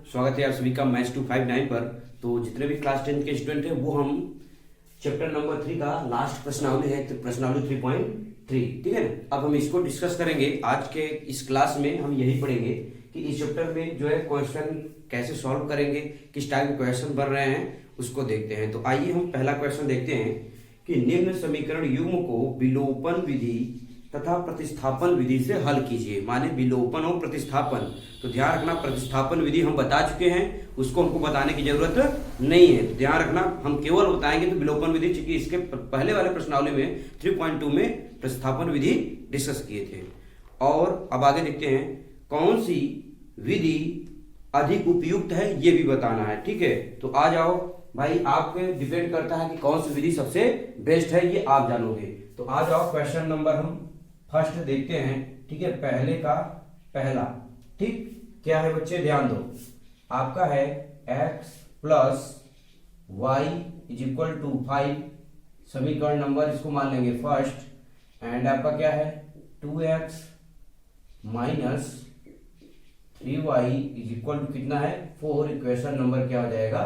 स्वागत है आप सभी का मैथ्स 259 पर। तो जितने भी क्लास 10 के स्टूडेंट हैं वो हम चैप्टर नंबर 3 का लास्ट प्रश्नावली है, प्रश्नावली 3.3, ठीक है ना। अब हम इसको डिस्कस करेंगे आज के इस क्लास में। हम यही पढ़ेंगे कि इस चैप्टर में जो है क्वेश्चन कैसे सॉल्व करेंगे, किस टाइप के क्वेश्चन बन रहे हैं उसको देखते हैं। तो आइए हम पहला क्वेश्चन देखते हैं कि निम्न समीकरण युग्म को विलोपन विधि तथा प्रतिस्थापन विधि से हल कीजिए। माने विलोपन और प्रतिस्थापन, तो ध्यान रखना प्रतिस्थापन विधि हम बता चुके हैं, उसको हमको बताने की जरूरत नहीं है। तो ध्यान रखना हम केवल बताएंगे तो विलोपन विधि, क्योंकि इसके पहले वाले प्रश्नावली में 3.2 में प्रतिस्थापन विधि डिस्कस किए थे। और अब आगे देखते हैं कौन सी विधि अधिक उपयुक्त है ये भी बताना है, ठीक है। तो आ जाओ भाई, आपके डिपेंड करता है कि कौन सी विधि सबसे बेस्ट है, ये आप जानोगे। तो आ जाओ क्वेश्चन नंबर हम फर्स्ट देखते हैं, ठीक है। पहले का पहला, ठीक क्या है बच्चे, ध्यान दो। आपका है x plus Y is equal to 5, समीकरण नंबर इसको मान लेंगे फर्स्ट। एंड आपका क्या है 2x minus 3y is equal to कितना है 4। इक्वेशन नंबर क्या हो जाएगा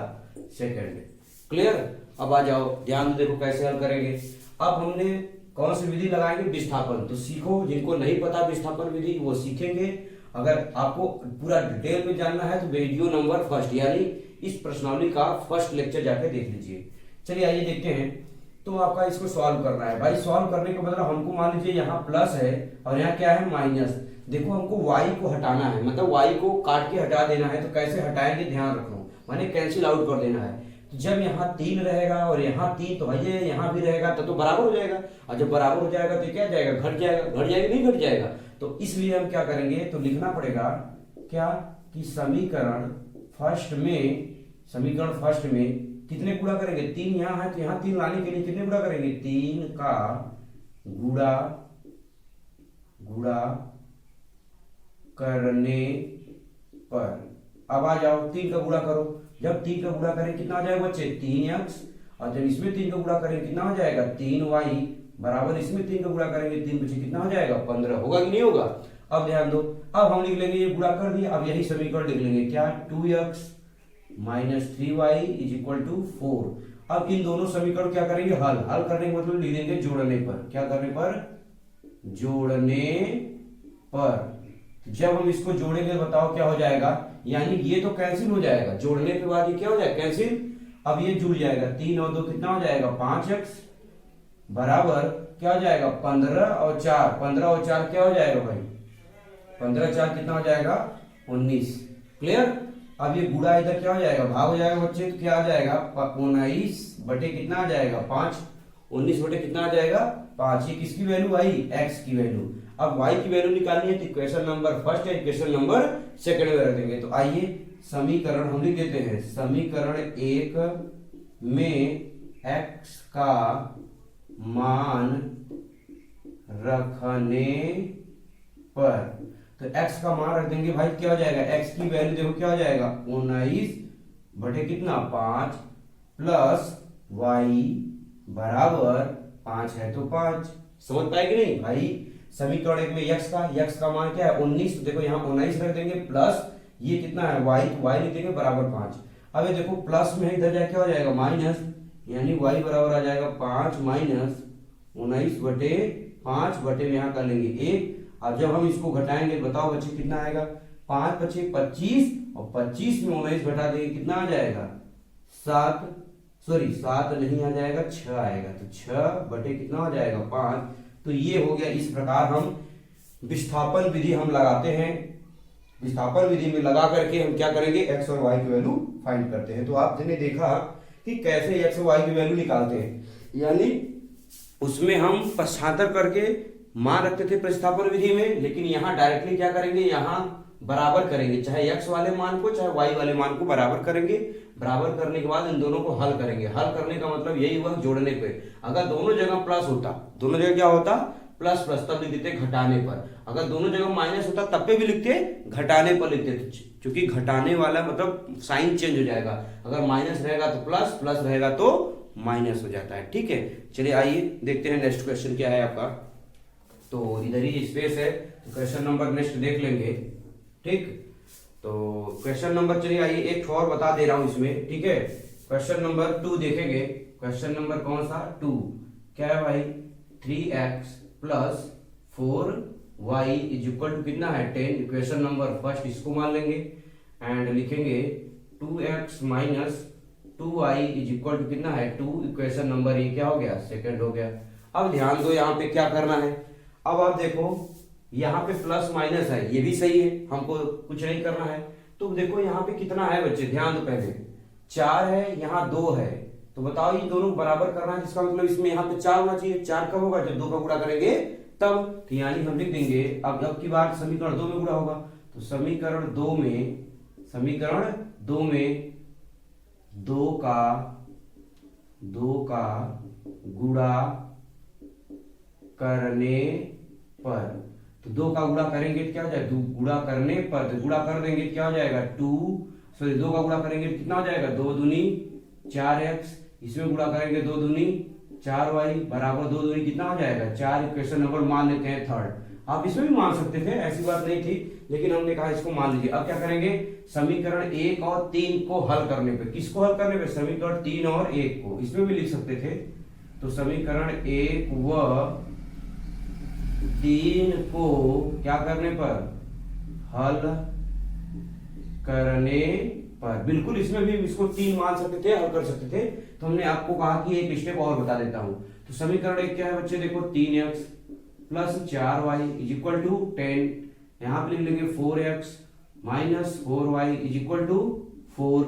सेकंड। क्लियर। अब आ जाओ ध्यान देखो कैसे हल करेंगे। अब हमने कौन सी विधि लगाएंगे, विस्थापन। तो सीखो, जिनको नहीं पता विस्थापन विधि वो सीखेंगे। अगर आपको पूरा डिटेल में जानना है तो वीडियो नंबर फर्स्ट यानी इस प्रश्नावली का फर्स्ट लेक्चर जाके देख लीजिए। चलिए आइए देखते हैं। तो आपका इसको सॉल्व करना है भाई। सॉल्व करने का मतलब हमको मान लीजिए यहाँ प्लस है और यहाँ क्या है माइनस। देखो हमको y को हटाना है, मतलब y को काट के हटा देना है। तो कैसे हटाएंगे ध्यान रखो, माने कैंसिल आउट कर देना है। तो जब यहाँ 3 रहेगा और यहाँ 3 तो भैया यहाँ भी रहेगा तो बराबर हो जाएगा। और जब बराबर हो जाएगा तो क्या जाएगा, घट जाएगा। घट जाएगा नहीं घट जाएगा। तो इसलिए हम क्या करेंगे, तो लिखना पड़ेगा क्या कि समीकरण फर्स्ट में कितने गुणा करेंगे, 3 यहाँ है तो यहाँ 3 लाने के लिए कितने गुणा करेंगे, 3 का गुणा करने पर। अब आ जाओ 3 का गुणा करो। जब 3 का गुणा करें कितना हो जाएगा बच्चे 3x, और जब इसमें 3 का गुणा करें कितना हो जाएगा 3y, बराबर इसमें 3 का गुणा करेंगे 3 बचे कितना हो जाएगा 15। होगा कि नहीं होगा। अब ध्यान दो, अब हम लिख लेंगे ये गुणा कर दिया। अब यही समीकरण लिख लेंगे क्या 2x minus 3y is equal to 4। अब इन दोनों समीकरण क्या करेंगे, हल करने का मतलब लिख देंगे जोड़ने पर। क्या करने पर, जोड़ने पर। जब हम इसको जोड़ेंगे बताओ क्या हो जाएगा, यानी ये तो कैंसिल हो जाएगा, जोड़ने के बाद ये क्या हो जाएगा कैंसिल। अब ये जुड़ जाएगा, 3 और 2 कितना हो जाएगा 5x, बराबर क्या हो जाएगा 15 और 4। 15 और 4 क्या हो जाएगा भाई, 15 4 कितना हो जाएगा 19। क्लियर। अब ये गुणा इधर क्या हो जाएगा, भाग हो जाएगा बच्चे। तो क्या आ जाएगा 19 बटे कितना आ जाएगा 5। 19 बटे कितना आ जाएगा 5। ये किसकी वैल्यू आई, x की वैल्यू। अब y की वैल्यू निकालनी है तो इक्वेशन नंबर फर्स्ट है, इक्वेशन नंबर सेकंड में रख देंगे। तो आइए समीकरण हम लिख देते हैं, समीकरण 1 में x का मान रखने पर, तो x का मान रख देंगे भाई। क्या हो जाएगा, x की वैल्यू देखो क्या हो जाएगा 19 बटे कितना 5 प्लस y बराबर 5 है तो 5। समझ पाए कि नहीं भाई। समीकरण 1 में x का मान क्या है 19, तो देखो यहाँ 19 रख देंगे प्लस ये कितना है y लिख देंगे बराबर 5। अब ये देखो प्लस में इधर जाके क्या हो जाएगा माइनस, यानी y बराबर आ जाएगा 5 माइनस 19 बटे 5 बटे में यहाँ कर लेंगे 1। अब जब हम इसको घटाएंगे बताओ बच्चे कितना आएगा, 5 बचे 25 और 25 में 19 घटा देंगे कितना आ जाएगा 7 नहीं आ जाएगा 6 आएगा। तो 6 बटे कितना हो जाएगा 5। तो ये हो गया। इस प्रकार हम विस्थापन विधि हम लगाते हैं। विस्थापन विधि में लगा करके हम क्या करेंगे, x और y की वैल्यू फाइंड करते हैं। तो आपने देखा कि कैसे x और y की वैल्यू निकालते हैं, यानी उसमें हम पक्षांतर करके मान रखते थे प्रतिस्थापन विधि में, लेकिन यहाँ डायरेक्टली क्या करेंगे, यहाँ बराबर करेंगे, चाहे x वाले मान को चाहे y वाले मान को बराबर करेंगे। बराबर करने के बाद इन दोनों को हल करेंगे। हल करने का मतलब यही हुआ जोड़ने पे। अगर दोनों जगह प्लस होता, दोनों जगह क्या होता प्लस तब लिख देते घटाने पर। अगर दोनों जगह माइनस होता तब पे भी लिखते घटाने पर लिखते, क्योंकि घटाने वाला मतलब साइन चेंज हो जाएगा। अगर माइनस रहेगा तो प्लस, प्लस रहेगा तो माइनस हो जाता है। ठीक है, चलिए आइए देखते हैं नेक्स्ट क्वेश्चन क्या है आपका। तो इधर ही स्पेस है, तो क्वेश्चन नंबर नेक्स्ट देख लेंगे। ठीक, तो क्वेश्चन नंबर, चलिए आइए एक और बता दे रहा हूं इसमें, ठीक है। क्वेश्चन नंबर 2 देखेंगे। क्वेश्चन नंबर कौन सा? 2। क्या है भाई? 3x plus 4y is equal to कितना है? 10। इक्वेशन नंबर फर्स्ट इसको मान लेंगे एंड लिखेंगे 2x minus 2y is equal to कितना है? 2। इक्वेशन नंबर ये क्या हो गया? सेकंड हो गया। अब ध्यान दो यहाँ पे क्या करना है। अब आप देखो यहाँ पे प्लस माइनस है, ये भी सही है, हमको कुछ नहीं करना है। तो देखो यहाँ पे कितना है बच्चे, ध्यान दो पहले। 4 है, यहाँ 2 है, तो बताओ ये दोनों बराबर करना है, जिसका मतलब इसमें यहाँ पे 4 होना चाहिए। 4 कब होगा? जब 2 का गुणा करेंगे तब। तो यानी हम लिख देंगे, अब की बार समीकरण 2 में गुणा होगा, तो समीकरण 2 में 2 का गुणा करने पर, तो 2 का गुणा करेंगे तो क्या हो जाएगा? गुणा करने पर, तो गुणा कर देंगे क्या हो जाएगा? 2 का गुणा करेंगे तो कितना हो जाएगा? 2 दूनी 4x, इसमें गुणा करेंगे 2 दूनी 4y बराबर 2 दूनी कितना हो जाएगा? 4। इक्वेशन नंबर मान लेते हैं थर्ड। आप इसमें भी मान सकते थे, ऐसी बात नहीं थी, लेकिन हमने कहा इसको मान लीजिए। अब क्या करेंगे? समीकरण 1 और 3 को हल करने पे, किसको हल करने पे? समीकरण 3 और 1 को, इसमें भी लिख सकते थे। तो समीकरण 1 व 3 को क्या करने पर? हल करने पर। बिल्कुल इसमें भी इसको 3 मान सकते थे, हल कर सकते थे। तो हमने आपको कहा कि एक स्टेप और बता देता हूं। तो समीकरण 1 क्या है बच्चे? देखो 3x plus 4y is equal to 10। यहां पे लिख लेंगे 4x minus 4y is equal to 4,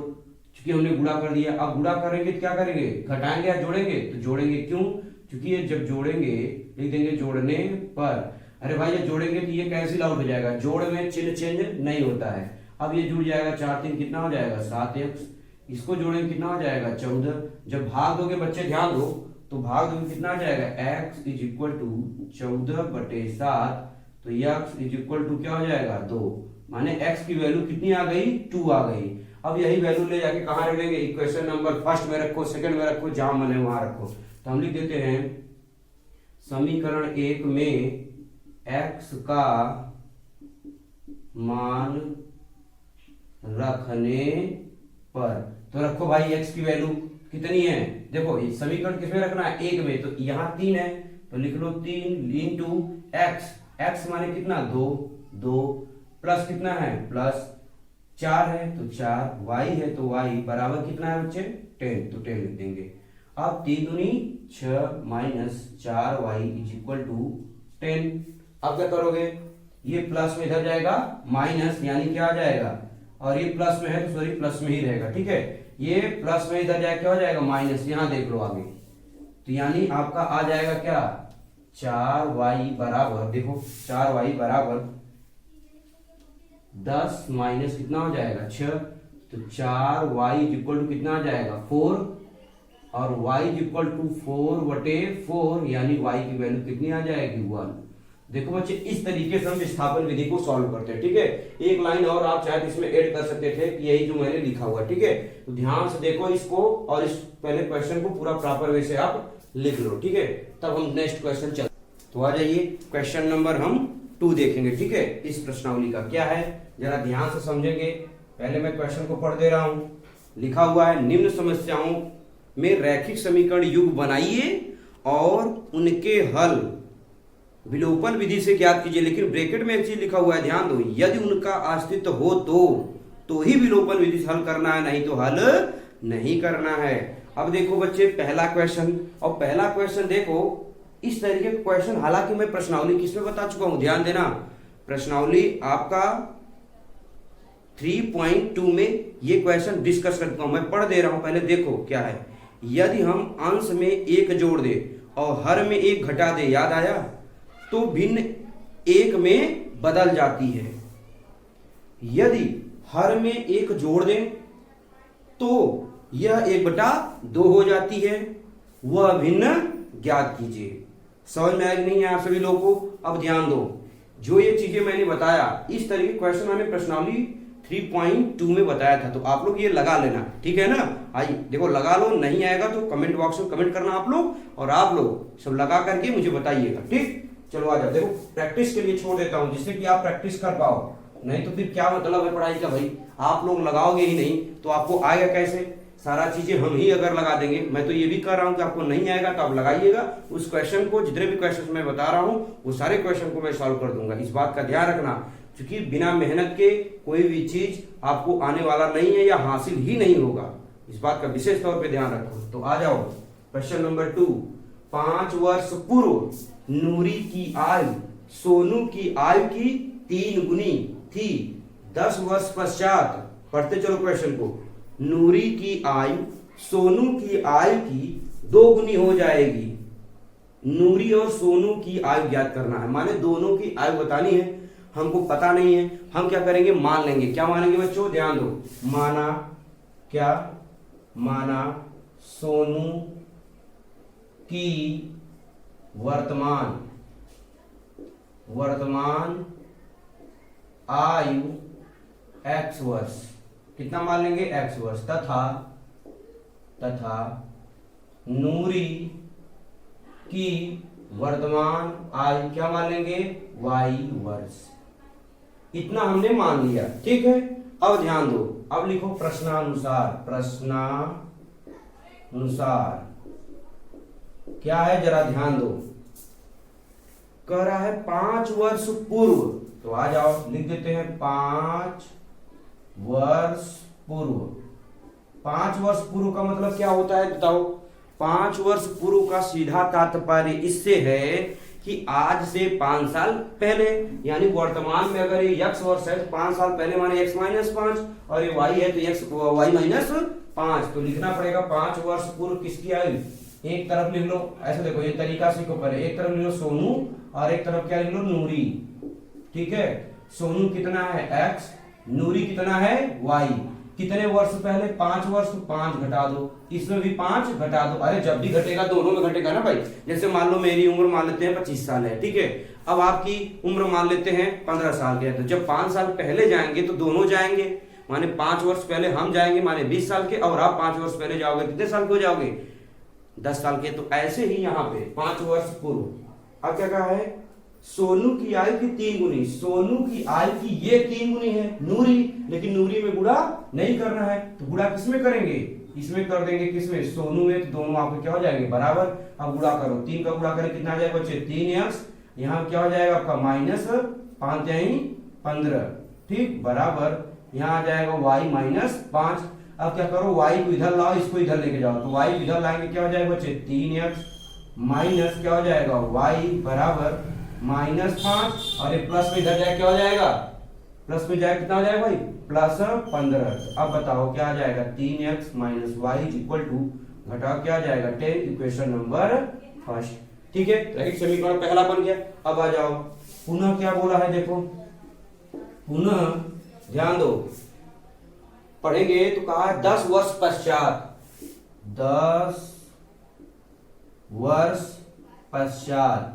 क्योंकि हमने गुणा कर दिया। अब गुणा करेंगे तो क्या करेंगे? घटाएंगे या जोड़ेंगे? तो जोड़ेंगे। क्यों? क्योंकि ये जब जोड़ेंगे, लिख देंगे जोड़ने पर। अरे भाई ये जोड़ेंगे तो ये कैंसिल आउट हो जाएगा, जोड़ में चिन्ह चेंज नहीं होता है। अब ये जुड़ जाएगा, 4 3 कितना हो जाएगा? 7x। इसको जोड़ेंगे कितना हो जाएगा? 14। जब भाग दोगे बच्चे ध्यान दो, तो भाग दोगे कितना आ जाएगा? x इज इक्वल टू 14/7, तो x इज इक्वल टू क्या हो जाएगा? 2। माने x की वैल्यू कितनी आ गई? 2 आ गई। अब यही वैल्यू ले जाके कहाँ रखेंगे? इक्वेशन नंबर फर्स्ट में रखो, सेकंड में रखो, जहां मन है वहां रखो। तो हम लिख देते हैं समीकरण 1 में x का मान रखने पर, तो रखो भाई x की वैल्यू कितनी है? देखो ये समीकरण किसमें रखना है? 1 में, तो यहाँ 3 है, तो लिख लो 3 इंटू x माने कितना? 2 प्लस कितना है? प्लस 4 है तो 4, y है तो y बराबर कितना है बच्चे? 10, तो 10 लिख देंगे। अब 3 दूनी 6 minus 4y is equal to 10। अब क्या करोगे? ये प्लस में इधर जाएगा माइनस, यानी क्या आ जाएगा? और ये प्लस में है तो सॉरी प्लस में ही रहेगा, ठीक है। ये प्लस में इधर जाए क्या हो जाएगा? माइनस। यहां देख लो आगे, तो यानी आपका आ जाएगा क्या? 4y बराबर, देखो 4y बराबर 10 माइनस कितना हो जाएगा? 6, तो 4y इक्वल टू कितना आ जाएगा? 4, और y इक्वल टू 4/4, यानी y की वैल्यू कितनी आ जाएगी? 1। देखो बच्चे इस तरीके से हम विस्थापन विधि को सॉल्व करते हैं, ठीक है। एक लाइन और आप चाहे इसमें ऐड कर सकते थे, यही जो मैंने लिखा हुआ, ठीक है। तो ध्यान से देखो इसको, और इस पहले क्वेश्चन को पूरा प्रॉपर वे से आप लिख लो, ठीक है। तब हम नेक्स्ट क्वेश्चन चल। तो आ जाइए क्वेश्चन नंबर हम 2 देखेंगे, ठीक है। इस प्रश्नावली का क्या है जरा ध्यान से समझेंगे। पहले मैं क्वेश्चन को पढ़ दे रहा हूं। लिखा हुआ है, निम्न समस्याओं में रैखिक समीकरण युग बनाइए और उनके हल विलोपन विधि से ज्ञात कीजिए। लेकिन ब्रैकेट में एक चीज लिखा हुआ है, ध्यान दो, यदि उनका अस्तित्व हो तो ही विलोपन विधि से हल करना है, नहीं तो हल नहीं करना है। अब देखो बच्चे पहला क्वेश्चन, और पहला क्वेश्चन देखो इस तरीके का क्वेश्चन, हालांकि मैं प्रश्नावली किसमें बता चुका हूं, ध्यान देना। प्रश्नावली आपका 3.2 में ये क्वेश्चन डिस्कस कर चुका हूं, मैं पढ़ दे रहा हूं, पहले देखो क्या है। यदि हम अंश में 1 जोड़ दे और हर में 1 घटा दे, याद आया, तो भिन्न 1 में बदल जाती है। यदि हर में 1 जोड़ दें तो यह 1/2 हो जाती है, वह भिन्न ज्ञात कीजिए। समझ में आएगी नहीं है आप सभी लोगों को? अब ध्यान दो, जो ये चीजें मैंने बताया इस तरह के क्वेश्चन मैंने प्रश्नावली 3.2 में बताया था, तो आप लोग ये लगा लेना, ठीक है ना। आइए देखो लगा लो, नहीं आएगा तो कमेंट बॉक्स में कमेंट करना आप लोग, और आप लोग सब लगा करके मुझे बताइएगा, ठीक। चलो आ जाओ, देखो प्रैक्टिस के लिए छोड़ देता हूं जिससे कि आप प्रैक्टिस कर पाओ। नहीं तो फिर क्या मतलब है पढ़ाई का भाई, आप लोग लगाओगे ही नहीं तो आपको आएगा कैसे, सारा चीजें हम ही अगर लगा देंगे। मैं तो ये भी कर रहा हूं कि आपको नहीं आएगा तो आप लगाइएगा उस क्वेश्चन को, जितने भी क्वेश्चन मैं बता रहा हूं वो सारे क्वेश्चन को मैं सॉल्व कर दूंगा, इस बात का ध्यान रखना, क्योंकि बिना मेहनत के कोई भी चीज आपको आने वाला नहीं है या हासिल ही नहीं होगा, इस बात का विशेष तौर पे ध्यान रखो। तो आ जाओ क्वेश्चन नंबर 2। 5 वर्ष पूर्व नूरी की आयु सोनू की आयु की 3 गुनी थी। 10 वर्ष पश्चात, पढ़ते चलो क्वेश्चन को, नूरी की आयु सोनू की आयु की 2 गुनी हो जाएगी। नूरी और सोनू की आयु ज्ञात करना है, माने दोनों की आयु बतानी है, हमको पता नहीं है, हम क्या करेंगे, मान लेंगे। क्या मानेंगे बच्चों, ध्यान दो, माना क्या, माना सोनू की वर्तमान आयु x वर्ष, कितना मान लेंगे, x वर्ष, तथा नूरी की वर्तमान आयु क्या मान लेंगे, y वर्ष। इतना हमने मान लिया, ठीक है। अब ध्यान दो, अब लिखो प्रश्नानुसार क्या है जरा ध्यान दो, कह रहा है 5 वर्ष पूर्व, तो आ जाओ लिख देते हैं 5 वर्ष पूर्व। 5 वर्ष पूर्व का मतलब क्या होता है बताओ, 5 वर्ष पूर्व का सीधा तात्पर्य इससे है कि आज से 5 साल पहले, यानी वर्तमान में अगर ये x वर्ष है तो 5 साल पहले माने x माइनस 5, और ये y है तो y माइनस 5, तो लिखना पड़ेगा 5 वर्ष पूर्व किसकी आयु। एक तरफ लिख लो, ऐसे देखो ये तरीका सीखो पहले, एक तरफ लिख लो सोनू और एक तरफ क्या लिख लो, नूरी, ठीक है। सोनू कितना है x, नूरी कितना है y, कितने वर्ष पहले, 5 वर्ष, 5 घटा दो, इसमें भी 5 घटा दो, अरे जब भी घटेगा दोनों में घटेगा ना भाई। जैसे मान लो मेरी उम्र मान लेते हैं 25 साल है, ठीक है, अब आपकी उम्र मान लेते हैं 15 साल के है, तो जब 5 साल पहले जाएंगे तो दोनों जाएंगे, माने 5 वर्ष पहले हम जाएंगे माने 20 साल के, और आप 5 वर्ष पहले जाओगे कितने साल के हो जाओगे, 10 साल के। तो ऐसे ही यहाँ पे 5 वर्ष पूर्व, अब क्या कहा है, सोनू की आयु की 3 गुनी, सोनू की आयु की ये 3 गुनी है नूरी, लेकिन नूरी में गुणा नहीं करना है, तो गुणा किसमें करेंगे, इसमें कर देंगे, किसमें, सोनू में, तो दोनों आपको क्या हो जाएंगे बराबर। अब गुणा करो, 3 का गुणा करें कितना आ जाएगा बच्चे, 3x, यहाँ क्या हो जाएगा आपका माइनस 5 15, ठीक, बराबर यहाँ आ जाएगा y माइनस 5। अब क्या करो, y को इधर लाओ, इसको इधर लेके जाओ, तो y इधर लाएंगे क्या हो जाएगा बच्चे, 3x माइनस क्या हो जाएगा y बराबर माइनस 5, और ये प्लस में इधर जाए क्या हो जाएगा, प्लस में जाए कितना हो जाएगा भाई, प्लस 15। अब बताओ क्या आ जाएगा, 3x minus Y equal to, घटाओ क्या आ जाएगा 10, इक्वेशन नंबर फर्स्ट, ठीक है, रैखिक समीकरण पहला बन गया। अब आ जाओ, पुनः क्या बोला है देखो, पुनः ध्यान दो, पढ़ेंगे तो कहा 10 वर्ष पश्चात, 10 वर्ष पश्चात,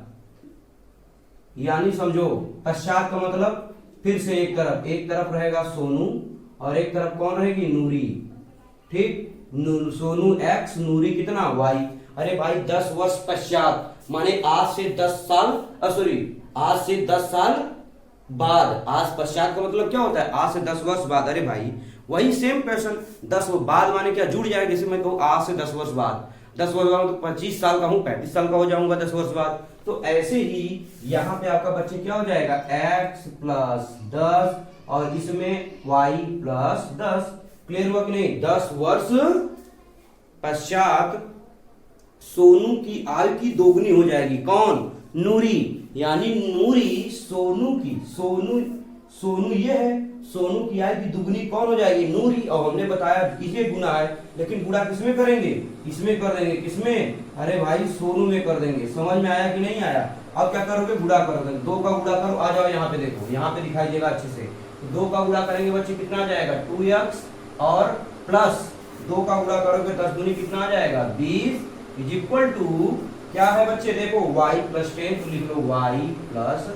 यानी समझो पश्चात का मतलब फिर से एक तरफ रहेगा सोनू और एक तरफ कौन रहेगी, नूरी, ठीक, सोनू x, नूरी कितना y। अरे भाई 10 वर्ष पश्चात माने आज से 10 साल, आज से 10 साल बाद, आज पश्चात का मतलब क्या होता है, आज से 10 वर्ष बाद। अरे भाई वही सेम क्वेश्चन, 10 बाद माने क्या जुड़ जाएगा, जैसे मैं कहूँ आज से 10 वर्ष बाद, 10 वर्ष बाद तो 25 साल का हूँ, 35 साल का हो जाऊंगा 10 वर्ष बाद। तो ऐसे ही यहाँ पे आपका बच्चे क्या हो जाएगा, x प्लस 10 और इसमें y प्लस 10, क्लियर हुआ कि नहीं। 10 वर्ष पश्चात सोनू की आयु की 2 गुनी हो जाएगी, कौन, नूरी, यानी नूरी सोनू की, सोनू ये है, सोनू की आयु की 2 गुनी कौन हो जाएगी, नूरी, और हमने बताया इसे गुना है, लेकिन गुणा किसमें करेंगे, इसमें कर देंगे, किसमें, अरे भाई सोनू में कर देंगे। समझ में आया कि नहीं आया। अब क्या करोगे, गुणा कर देंगे, 2 का गुणा करो, आ जाओ यहाँ पे देखो, यहाँ पे दिखाई देगा अच्छे से, 2 का गुणा करेंगे बच्चे कितना आ जाएगा, 2x, और प्लस 2 का गुणा करोगे 10 दूनी कितना आ जाएगा, 20, इज इक्वल टू क्या है बच्चे देखो, y प्लस 10, तो लिख लो y प्लस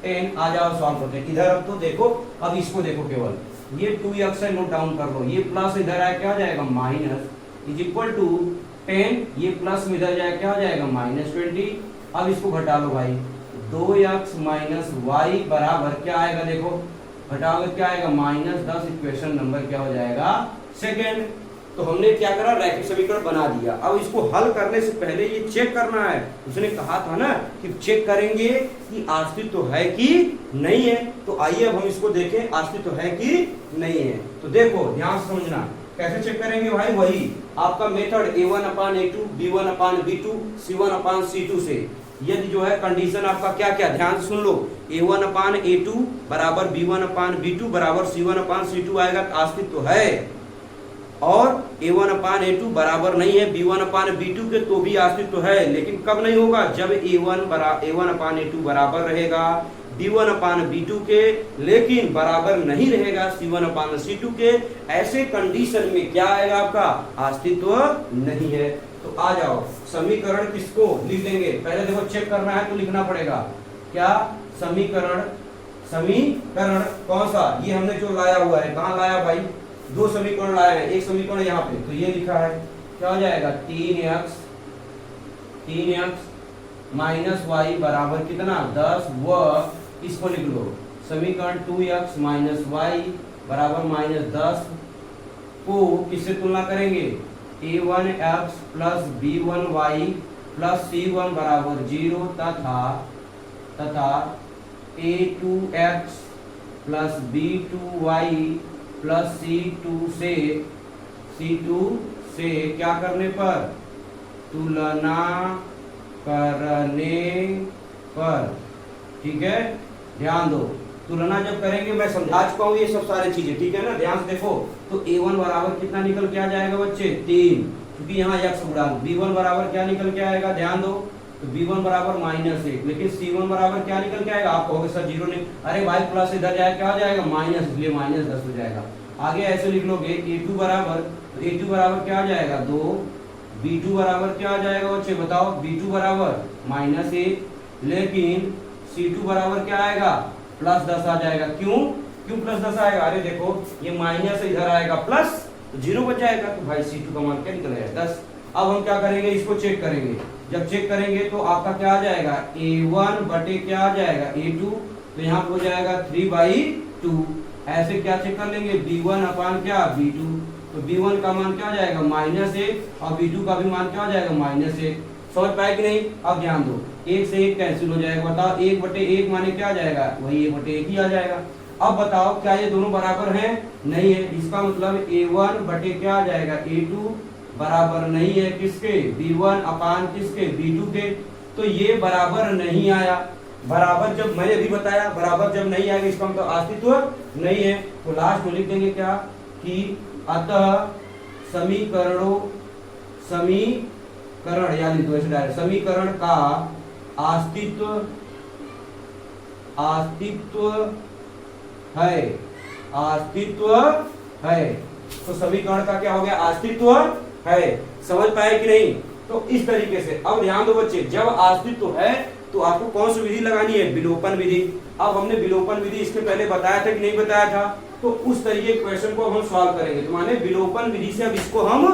10। आ जाओ सॉल्व करते हैं, इधर अब तो देखो, अब इसको देखो, केवल ये 2x है, नोट डाउन कर लो, ये प्लस इधर आया क्या हो जाएगा माइनस, इज इक्वल टू 10, ये प्लस में इधर जाए क्या हो जाएगा माइनस 20। अब इसको घटा लो भाई, 2x माइनस वाई बराबर क्या आएगा देखो, घटाओगे क्या आएगा -10, इक्वेशन नंबर क्या हो जाएगा सेकेंड। तो हमने क्या करा, रैखिक समीकरण बना दिया। अब इसको हल करने से पहले ये चेक करना है, उसने कहा था ना कि चेक करेंगे कि अस्तित्व है कि नहीं है। तो आइए अब हम इसको देखें अस्तित्व है कि नहीं है। तो देखो ध्यान से समझना, कैसे चेक करेंगे भाई, वही आपका मेथड A1/A2, B1/B2, C1/C2 से। यदि जो है कंडीशन आपका क्या क्या, ध्यान से सुन लो, A1/A2 बराबर B1/B2 बराबर C1/C2 आएगा तो अस्तित्व है, और A1/A2 बराबर नहीं है B1/B2 के तो भी अस्तित्व है। लेकिन कब नहीं होगा, जब A1/A2 बराबर रहेगा B1/B2 के, लेकिन बराबर नहीं रहेगा C1/C2 के। ऐसे कंडीशन में क्या आएगा, आपका अस्तित्व नहीं है। तो आ जाओ समीकरण किसको लिख लेंगे, पहले देखो चेक करना है तो लिखना पड़ेगा क्या, समीकरण कौन सा, ये हमने जो लाया हुआ है, कहाँ लाया भाई, दो समीकरण लाए हैं, एक समीकरण यहाँ पे, तो ये लिखा है क्या हो जाएगा 3x माइनस वाई बराबर कितना 10, व इसको लिख लो समीकरण 2x माइनस वाई बराबर -10 को किससे तुलना करेंगे, a1x plus b1y plus c1 बराबर 0 तथा a2x plus b2y plus C2 से क्या करने पर, तुलना करने पर। ठीक है, ध्यान दो, तुलना जब करेंगे मैं समझा चुका हूँ ये सब सारी चीजें, ठीक है ना। ध्यान से देखो, तो A1 बराबर कितना निकल के आ जाएगा बच्चे 3, क्योंकि यहाँ x गुणांक। B1 बराबर क्या निकल के आएगा, ध्यान दो, तो B1 बराबर -1, लेकिन C1 बराबर क्या निकल के आएगा, आप कहोगे सर 0 नहीं, अरे भाई प्लस इधर जाए क्या हो जाएगा माइनस, इसलिए -10 हो जाएगा। आगे ऐसे लिख लोगे A2 बराबर, तो A2 बराबर क्या आ जाएगा 2, B2 बराबर क्या आ जाएगा बच्चे बताओ, B2 बराबर -1, लेकिन C2 बराबर क्या आएगा +10 आ जाएगा। क्यों +10 आएगा, अरे देखो ये माइनस इधर आएगा प्लस, तो 0 बच जाएगा, तो भाई C2 का मान क्या निकलेगा 10। अब हम क्या करेंगे, इसको चेक करेंगे। जब चेक करेंगे तो आपका क्या आ जाएगा A1 बटे क्या आ जाएगा A2, तो यहाँ हो जाएगा 3/2। ऐसे क्या चेक कर लेंगे, B1 अपान क्या B2, तो B1 का मान क्या आ जाएगा -1 और B2 का भी मान क्या आ जाएगा -1। समझ पाए कि नहीं। अब ध्यान दो, 1 से 1 कैंसिल हो जाएगा, बताओ 1/1 माने क्या आ जाएगा, वही 1/1 ही आ जाएगा। अब बताओ क्या ये दोनों बराबर हैं, नहीं है, इसका मतलब A1 बटे क्या आ जाएगा A2 बराबर नहीं है किसके, B1 अपान किसके B2 के। तो ये बराबर नहीं आया, बराबर जब मैंने भी बताया बराबर जब नहीं आएगा इसका मतलब अस्तित्व नहीं है। तो लास्ट में लिख देंगे क्या कि अतः समीकरण या लिख दो ऐसे डायरेक्ट, समीकरण का अस्तित्व है। तो समीकरण का क्या हो गया, अस्तित्व है। समझ पाए कि नहीं। तो इस तरीके से अब ध्यान दो बच्चे, जब अस्तित्व है तो आपको कौन सी विधि लगानी है, विलोपन विधि। अब हमने विलोपन विधि इसके पहले बताया था कि नहीं बताया था, तो उस तरीके क्वेश्चन को हम सॉल्व करेंगे। तो माने विलोपन विधि से अब इसको हम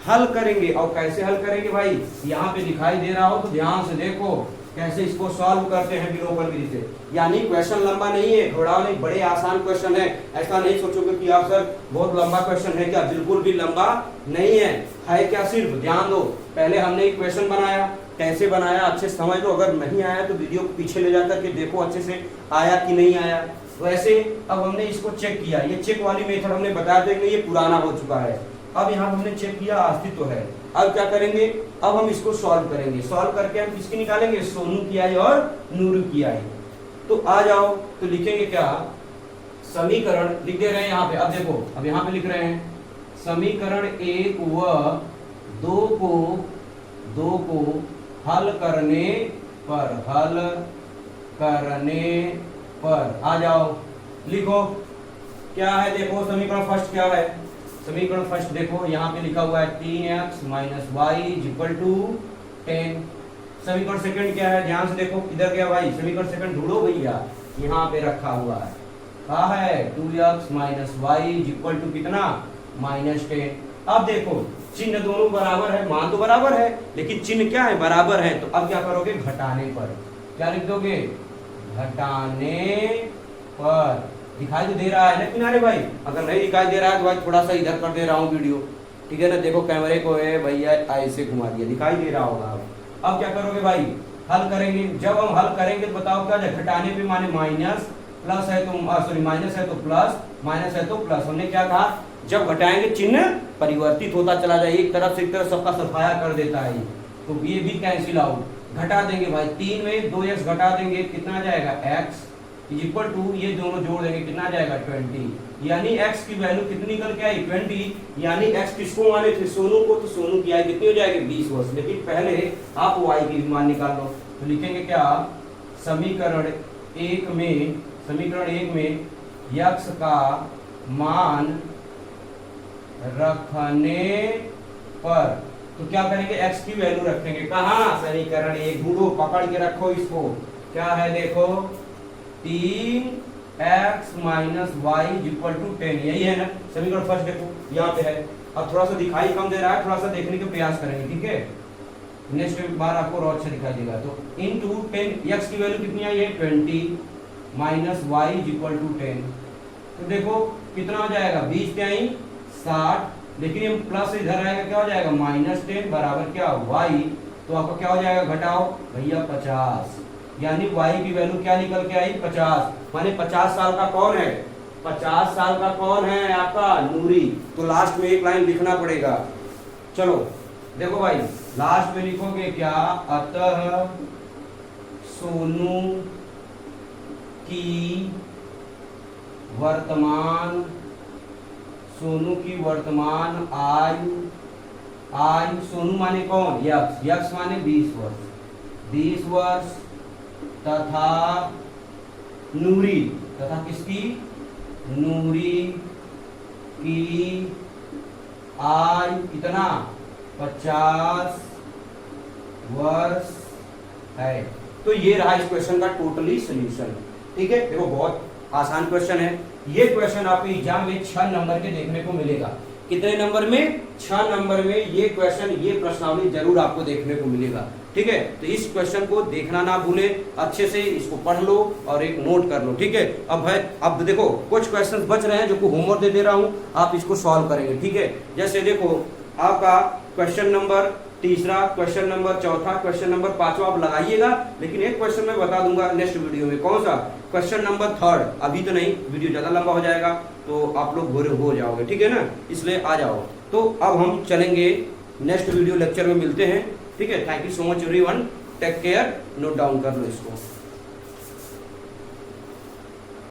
हल करेंगे। और कैसे हल करेंगे भाई, यहाँ पे दिखाई दे रहा हो तो ध्यान से देखो कैसे इसको सॉल्व करते हैं विलोपन विधि से। यानी क्वेश्चन लंबा नहीं है, घोड़ा नहीं, बड़े आसान क्वेश्चन है। ऐसा नहीं सोचोगे कि आप सर बहुत लंबा क्वेश्चन है क्या, बिल्कुल भी लंबा नहीं है क्या, सिर्फ ध्यान दो। पहले हमने एक क्वेश्चन बनाया, कैसे बनाया अच्छे से समझ लो। अगर नहीं आया तो वीडियो को पीछे ले जाकर के देखो अच्छे से आया कि नहीं आया। वैसे अब हमने इसको चेक किया, ये चेक वाली मेथड हमने बताया था कि ये पुराना हो चुका है। अब यहाँ हमने चेक किया अस्तित्व है। अब क्या करेंगे, अब हम इसको सॉल्व करेंगे। सॉल्व करके हम किसकी निकालेंगे, सोनू की आई और नूरू की आई। तो आ जाओ, तो लिखेंगे क्या, समीकरण लिख दे रहे हैं यहाँ पे। अब देखो, अब यहाँ पे लिख रहे हैं समीकरण 1 व 2 को हल करने पर आ जाओ, लिखो क्या है। देखो समीकरण फर्स्ट क्या है, समीकरण फर्स्ट देखो यहाँ पे लिखा हुआ है 3x minus Y equal to 10। समीकरण सेकंड क्या है, ध्यान से देखो इधर क्या भाई, समीकरण सेकंड ढूंढो भैया, यहाँ पे रखा हुआ है, कहा है 2x minus Y equal to कितना -10। अब देखो चिन्ह दोनों बराबर है, मान तो बराबर है लेकिन चिन्ह क्या है, बराबर है। तो अब क्या करोगे, घटाने पर क्या लिख दोगे, घटाने पर दिखाई तो दे रहा है ना किनारे भाई? अगर नहीं दिखाई दे रहा है तो भाई थोड़ा सा इधर कर दे रहा हूँ वीडियो, ठीक है ना। देखो कैमरे को है भैया ऐसे घुमा दिया, दिखाई दे रहा होगा। अब क्या करोगे भाई, हल करेंगे। जब हम हल करेंगे तो बताओ क्या जाए, घटाने पे माने माइनस, प्लस है तो सॉरी माइनस है तो प्लस, माइनस है तो प्लस। हमने क्या कहा, जब घटाएंगे चिन्ह परिवर्तित होता चला जाए, एक तरफ से एक तरफ सबका सफाया कर देता है। तो ये भी कैंसिल आउट। घटा देंगे भाई, 3 में 2x घटा देंगे, कितना आ जाएगा x इज इक्वल टू, ये दोनों जोड़ देंगे कितना आ जाएगा 20। यानी x की वैल्यू कितनी निकल के आई 20। यानी x किसको माने थे, सोनू को, तो सोनू की आयु कितनी हो जाएगी 20 वर्ष। लेकिन पहले आप y की भी मान निकाल लो। तो लिखेंगे क्या, समीकरण 1 में x का मान रखने पर, तो क्या करेंगे, x की वैल्यू रखेंगे कहाँ, समीकरण 1 ढूंढो, पकड़ के रखो इसको। क्या है देखो, 3x minus Y equal to 10, यही है ना समीकरण फर्स्ट। देखो यहाँ पे है। अब थोड़ा सा दिखाई कम दे रहा है, थोड़ा सा देखने का प्रयास करेंगे, ठीक है। नेक्स्ट बार आपको और अच्छा दिखाई देगा। तो इनटू 10, x की वैल्यू कितनी आई है 20 माइनस वाई इक्वल टू 10। तो देखो कितना हो जाएगा, 20 क्या आई 60, लेकिन ये प्लस इधर आएगा, क्या हो जाएगा -10 बराबर क्या y। तो आपका क्या हो जाएगा, घटाओ भैया 50। यानी y की वैल्यू क्या निकल के आई 50। माने 50 साल का कौन है, 50 साल का कौन है आपका नूरी। तो लास्ट में एक लाइन लिखना पड़ेगा। चलो देखो भाई, लास्ट में लिखोगे क्या, अतः सोनू की वर्तमान आयु सोनू माने कौन, यक्स माने 20 वर्ष तथा नूरी, तथा किसकी, नूरी की आयु कितना 50 वर्ष है। तो ये रहा इस क्वेश्चन का टोटली सोल्यूशन, ठीक है। देखो बहुत आसान क्वेश्चन है ये। क्वेश्चन आपके एग्जाम में 6 नंबर के देखने को मिलेगा। कितने नंबर में, 6 नंबर में ये क्वेश्चन, ये प्रश्नावली जरूर आपको देखने को मिलेगा, ठीक है। तो इस क्वेश्चन को देखना ना भूले, अच्छे से इसको पढ़ लो और एक नोट कर लो, ठीक है। अब देखो कुछ क्वेश्चन बच रहे हैं जो को होमवर्क दे रहा हूं, आप इसको सॉल्व करेंगे, ठीक है। जैसे देखो आपका question number 3, question number 4, question number 5 आप लगाइएगा। लेकिन एक क्वेश्चन मैं बता दूंगा नेक्स्ट वीडियो में, कौन सा, क्वेश्चन नंबर 3। अभी तो नहीं, वीडियो ज्यादा लंबा हो जाएगा तो आप लोग बोर हो जाओगे, ठीक है ना, इसलिए आ जाओ। तो अब हम चलेंगे नेक्स्ट वीडियो लेक्चर में मिलते हैं, ठीक है। Thank you so much everyone, take care, note down कर लो इसको।